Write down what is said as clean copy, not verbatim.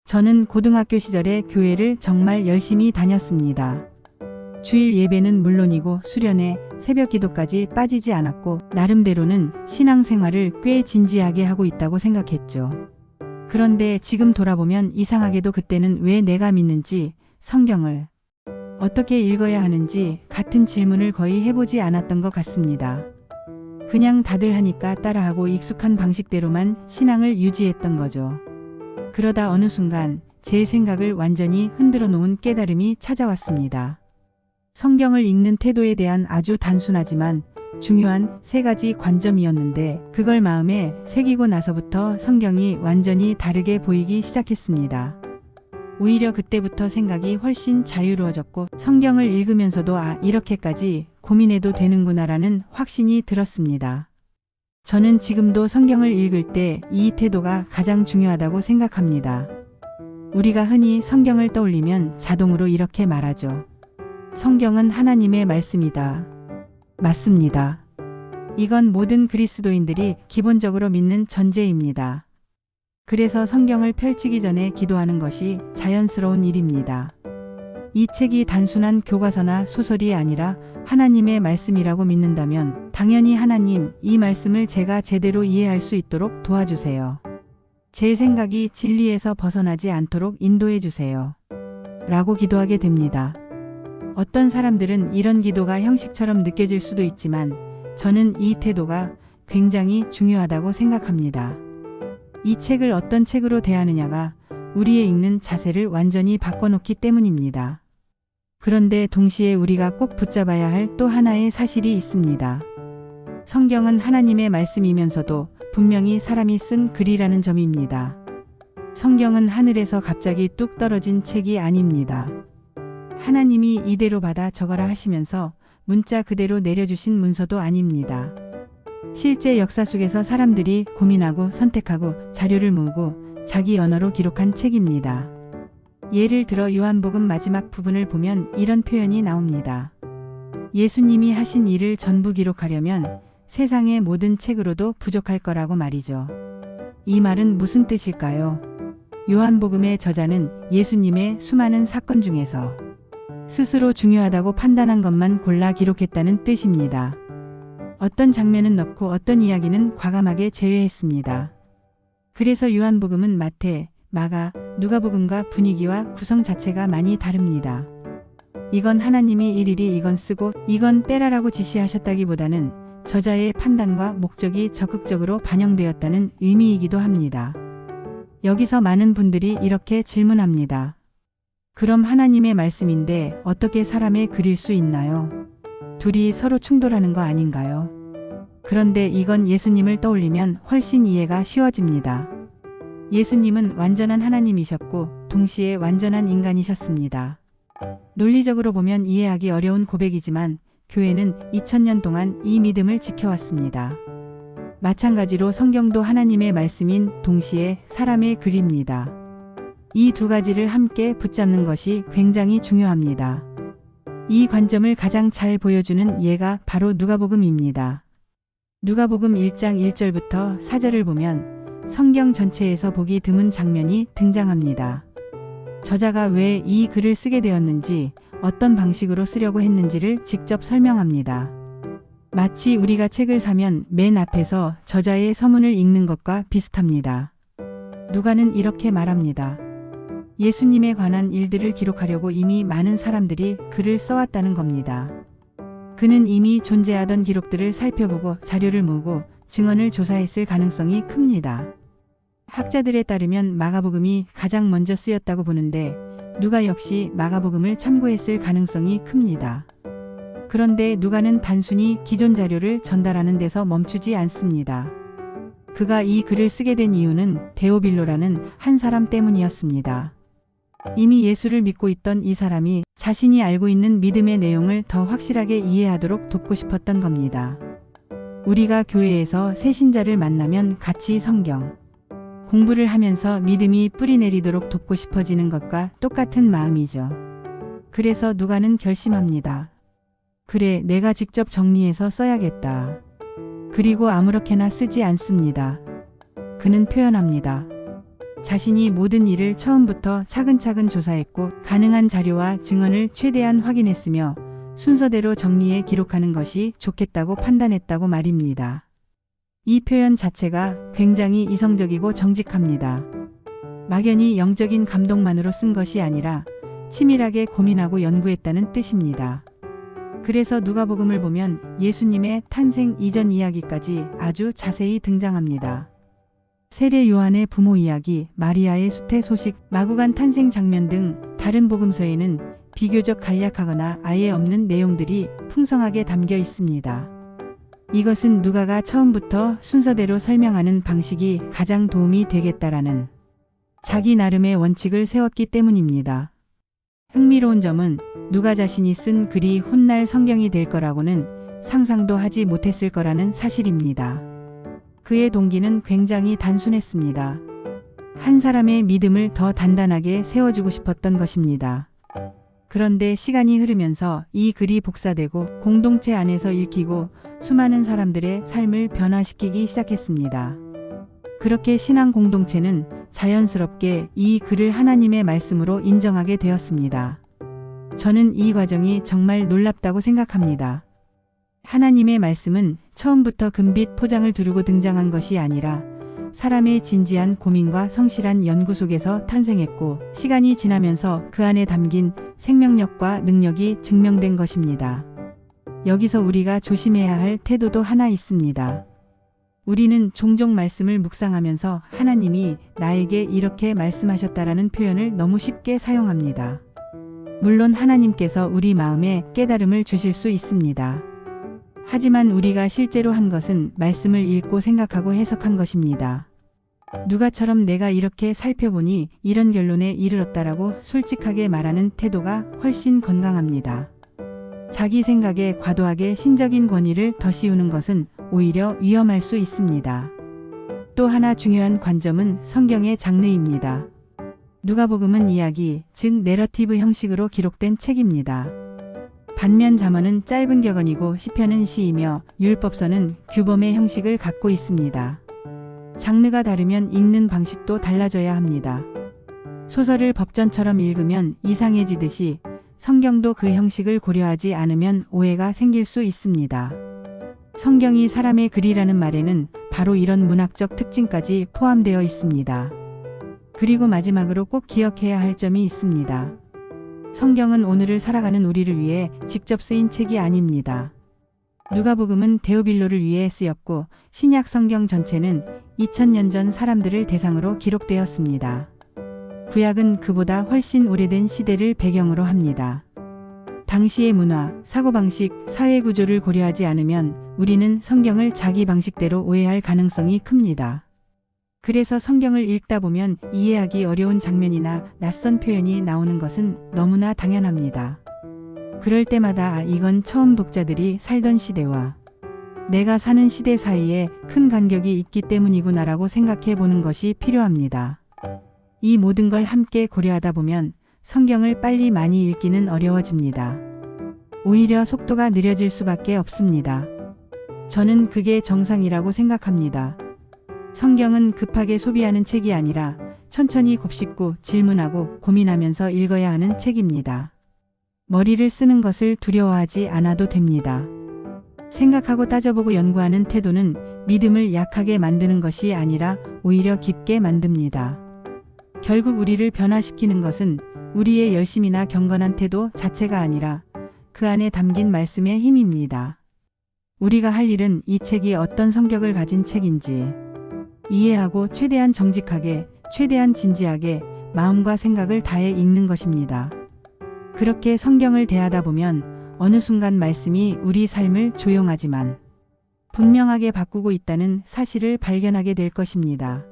저는 고등학교 시절에 교회를 정말 열심히 다녔습니다. 주일 예배는 물론이고 수련회, 새벽 기도까지 빠지지 않았고 나름대로는 신앙생활을 꽤 진지하게 하고 있다고 생각했죠. 그런데 지금 돌아보면 이상하게도 그때는 왜 내가 믿는지, 성경을 어떻게 읽어야 하는지 같은 질문을 거의 해보지 않았던 것 같습니다. 그냥 다들 하니까 따라하고 익숙한 방식대로만 신앙을 유지했던 거죠. 그러다 어느 순간 제 생각을 완전히 흔들어 놓은 깨달음이 찾아왔습니다. 성경을 읽는 태도에 대한 아주 단순하지만 중요한 3가지 관점이었는데 그걸 마음에 새기고 나서부터 성경이 완전히 다르게 보이기 시작했습니다. 오히려 그때부터 생각이 훨씬 자유로워졌고 성경을 읽으면서도 이렇게까지 고민해도 되는구나라는 확신이 들었습니다. 저는 지금도 성경을 읽을 때 이 태도가 가장 중요하다고 생각합니다. 우리가 흔히 성경을 떠올리면 자동으로 이렇게 말하죠. 성경은 하나님의 말씀이다. 맞습니다. 이건 모든 그리스도인들이 기본적으로 믿는 전제입니다. 그래서 성경을 펼치기 전에 기도하는 것이 자연스러운 일입니다. 이 책이 단순한 교과서나 소설이 아니라 하나님의 말씀이라고 믿는다면 당연히 하나님, 이 말씀을 제가 제대로 이해할 수 있도록 도와주세요. 제 생각이 진리에서 벗어나지 않도록 인도해 주세요. 라고 기도하게 됩니다. 어떤 사람들은 이런 기도가 형식처럼 느껴질 수도 있지만 저는 이 태도가 굉장히 중요하다고 생각합니다. 이 책을 어떤 책으로 대하느냐가 우리의 읽는 자세를 완전히 바꿔놓기 때문입니다. 그런데 동시에 우리가 꼭 붙잡아야 할 또 하나의 사실이 있습니다. 성경은 하나님의 말씀이면서도 분명히 사람이 쓴 글이라는 점입니다. 성경은 하늘에서 갑자기 뚝 떨어진 책이 아닙니다. 하나님이 이대로 받아 적어라 하시면서 문자 그대로 내려주신 문서도 아닙니다. 실제 역사 속에서 사람들이 고민하고 선택하고 자료를 모으고 자기 언어로 기록한 책입니다. 예를 들어 요한복음 마지막 부분을 보면 이런 표현이 나옵니다. 예수님이 하신 일을 전부 기록하려면 세상의 모든 책으로도 부족할 거라고 말이죠. 이 말은 무슨 뜻일까요? 요한복음의 저자는 예수님의 수많은 사건 중에서 스스로 중요하다고 판단한 것만 골라 기록했다는 뜻입니다. 어떤 장면은 넣고 어떤 이야기는 과감하게 제외했습니다. 그래서 요한복음은 마태, 마가, 누가복음과 분위기와 구성 자체가 많이 다릅니다. 이건 하나님이 일일이 이건 쓰고 이건 빼라라고 지시하셨다기보다는 저자의 판단과 목적이 적극적으로 반영되었다는 의미이기도 합니다. 여기서 많은 분들이 이렇게 질문합니다. 그럼 하나님의 말씀인데 어떻게 사람의 글일 수 있나요? 둘이 서로 충돌하는 거 아닌가요? 그런데 이건 예수님을 떠올리면 훨씬 이해가 쉬워집니다. 예수님은 완전한 하나님이셨고 동시에 완전한 인간이셨습니다. 논리적으로 보면 이해하기 어려운 고백이지만 교회는 2000년 동안 이 믿음을 지켜왔습니다. 마찬가지로 성경도 하나님의 말씀인 동시에 사람의 글입니다. 이 2가지를 함께 붙잡는 것이 굉장히 중요합니다. 이 관점을 가장 잘 보여주는 예가 바로 누가복음입니다. 누가복음 1장 1절부터 4절을 보면 성경 전체에서 보기 드문 장면이 등장합니다. 저자가 왜 이 글을 쓰게 되었는지, 어떤 방식으로 쓰려고 했는지를 직접 설명합니다. 마치 우리가 책을 사면 맨 앞에서 저자의 서문을 읽는 것과 비슷합니다. 누가는 이렇게 말합니다. 예수님에 관한 일들을 기록하려고 이미 많은 사람들이 글을 써왔다는 겁니다. 그는 이미 존재하던 기록들을 살펴보고 자료를 모으고 증언을 조사했을 가능성이 큽니다. 학자들에 따르면 마가복음이 가장 먼저 쓰였다고 보는데 누가 역시 마가복음을 참고했을 가능성이 큽니다. 그런데 누가는 단순히 기존 자료를 전달하는 데서 멈추지 않습니다. 그가 이 글을 쓰게 된 이유는 데오빌로라는 한 사람 때문이었습니다. 이미 예수를 믿고 있던 이 사람이 자신이 알고 있는 믿음의 내용을 더 확실하게 이해하도록 돕고 싶었던 겁니다. 우리가 교회에서 새 신자를 만나면 같이 성경 공부를 하면서 믿음이 뿌리내리도록 돕고 싶어지는 것과 똑같은 마음이죠. 그래서 누가는 결심합니다. 그래, 내가 직접 정리해서 써야겠다. 그리고 아무렇게나 쓰지 않습니다. 그는 표현합니다. 자신이 모든 일을 처음부터 차근차근 조사했고 가능한 자료와 증언을 최대한 확인했으며 순서대로 정리해 기록하는 것이 좋겠다고 판단했다고 말입니다. 이 표현 자체가 굉장히 이성적이고 정직합니다. 막연히 영적인 감동만으로 쓴 것이 아니라 치밀하게 고민하고 연구했다는 뜻입니다. 그래서 누가복음을 보면 예수님의 탄생 이전 이야기까지 아주 자세히 등장합니다. 세례 요한의 부모 이야기, 마리아의 수태 소식, 마구간 탄생 장면 등 다른 복음서에는 비교적 간략하거나 아예 없는 내용들이 풍성하게 담겨 있습니다. 이것은 누가가 처음부터 순서대로 설명하는 방식이 가장 도움이 되겠다라는 자기 나름의 원칙을 세웠기 때문입니다. 흥미로운 점은 누가 자신이 쓴 글이 훗날 성경이 될 거라고는 상상도 하지 못했을 거라는 사실입니다. 그의 동기는 굉장히 단순했습니다. 한 사람의 믿음을 더 단단하게 세워주고 싶었던 것입니다. 그런데 시간이 흐르면서 이 글이 복사되고 공동체 안에서 읽히고 수많은 사람들의 삶을 변화시키기 시작했습니다. 그렇게 신앙 공동체는 자연스럽게 이 글을 하나님의 말씀으로 인정하게 되었습니다. 저는 이 과정이 정말 놀랍다고 생각합니다. 하나님의 말씀은 처음부터 금빛 포장을 두르고 등장한 것이 아니라 사람의 진지한 고민과 성실한 연구 속에서 탄생했고 시간이 지나면서 그 안에 담긴 생명력과 능력이 증명된 것입니다. 여기서 우리가 조심해야 할 태도도 하나 있습니다. 우리는 종종 말씀을 묵상하면서 하나님이 나에게 이렇게 말씀하셨다라는 표현을 너무 쉽게 사용합니다. 물론 하나님께서 우리 마음에 깨달음을 주실 수 있습니다. 하지만 우리가 실제로 한 것은 말씀을 읽고 생각하고 해석한 것입니다. 누가처럼 내가 이렇게 살펴보니 이런 결론에 이르렀다라고 솔직하게 말하는 태도가 훨씬 건강합니다. 자기 생각에 과도하게 신적인 권위를 더 씌우는 것은 오히려 위험할 수 있습니다. 또 하나 중요한 관점은 성경의 장르입니다. 누가복음은 이야기, 즉 내러티브 형식으로 기록된 책입니다. 반면 잠언은 짧은 격언이고 시편은 시이며 율법서는 규범의 형식을 갖고 있습니다. 장르가 다르면 읽는 방식도 달라져야 합니다. 소설을 법전처럼 읽으면 이상해지듯이 성경도 그 형식을 고려하지 않으면 오해가 생길 수 있습니다. 성경이 사람의 글이라는 말에는 바로 이런 문학적 특징까지 포함되어 있습니다. 그리고 마지막으로 꼭 기억해야 할 점이 있습니다. 성경은 오늘을 살아가는 우리를 위해 직접 쓰인 책이 아닙니다. 누가복음은 데오빌로를 위해 쓰였고 신약 성경 전체는 2000년 전 사람들을 대상으로 기록되었습니다. 구약은 그보다 훨씬 오래된 시대를 배경으로 합니다. 당시의 문화, 사고방식, 사회구조를 고려하지 않으면 우리는 성경을 자기 방식대로 오해할 가능성이 큽니다. 그래서 성경을 읽다 보면 이해하기 어려운 장면이나 낯선 표현이 나오는 것은 너무나 당연합니다. 그럴 때마다 이건 처음 독자들이 살던 시대와 내가 사는 시대 사이에 큰 간격이 있기 때문이구나라고 생각해 보는 것이 필요합니다. 이 모든 걸 함께 고려하다 보면 성경을 빨리 많이 읽기는 어려워집니다. 오히려 속도가 느려질 수밖에 없습니다. 저는 그게 정상이라고 생각합니다. 성경은 급하게 소비하는 책이 아니라 천천히 곱씹고 질문하고 고민하면서 읽어야 하는 책입니다. 머리를 쓰는 것을 두려워하지 않아도 됩니다. 생각하고 따져보고 연구하는 태도는 믿음을 약하게 만드는 것이 아니라 오히려 깊게 만듭니다. 결국 우리를 변화시키는 것은 우리의 열심이나 경건한 태도 자체가 아니라 그 안에 담긴 말씀의 힘입니다. 우리가 할 일은 이 책이 어떤 성격을 가진 책인지 이해하고 최대한 정직하게, 최대한 진지하게 마음과 생각을 다해 읽는 것입니다. 그렇게 성경을 대하다 보면 어느 순간 말씀이 우리 삶을 조용하지만 분명하게 바꾸고 있다는 사실을 발견하게 될 것입니다.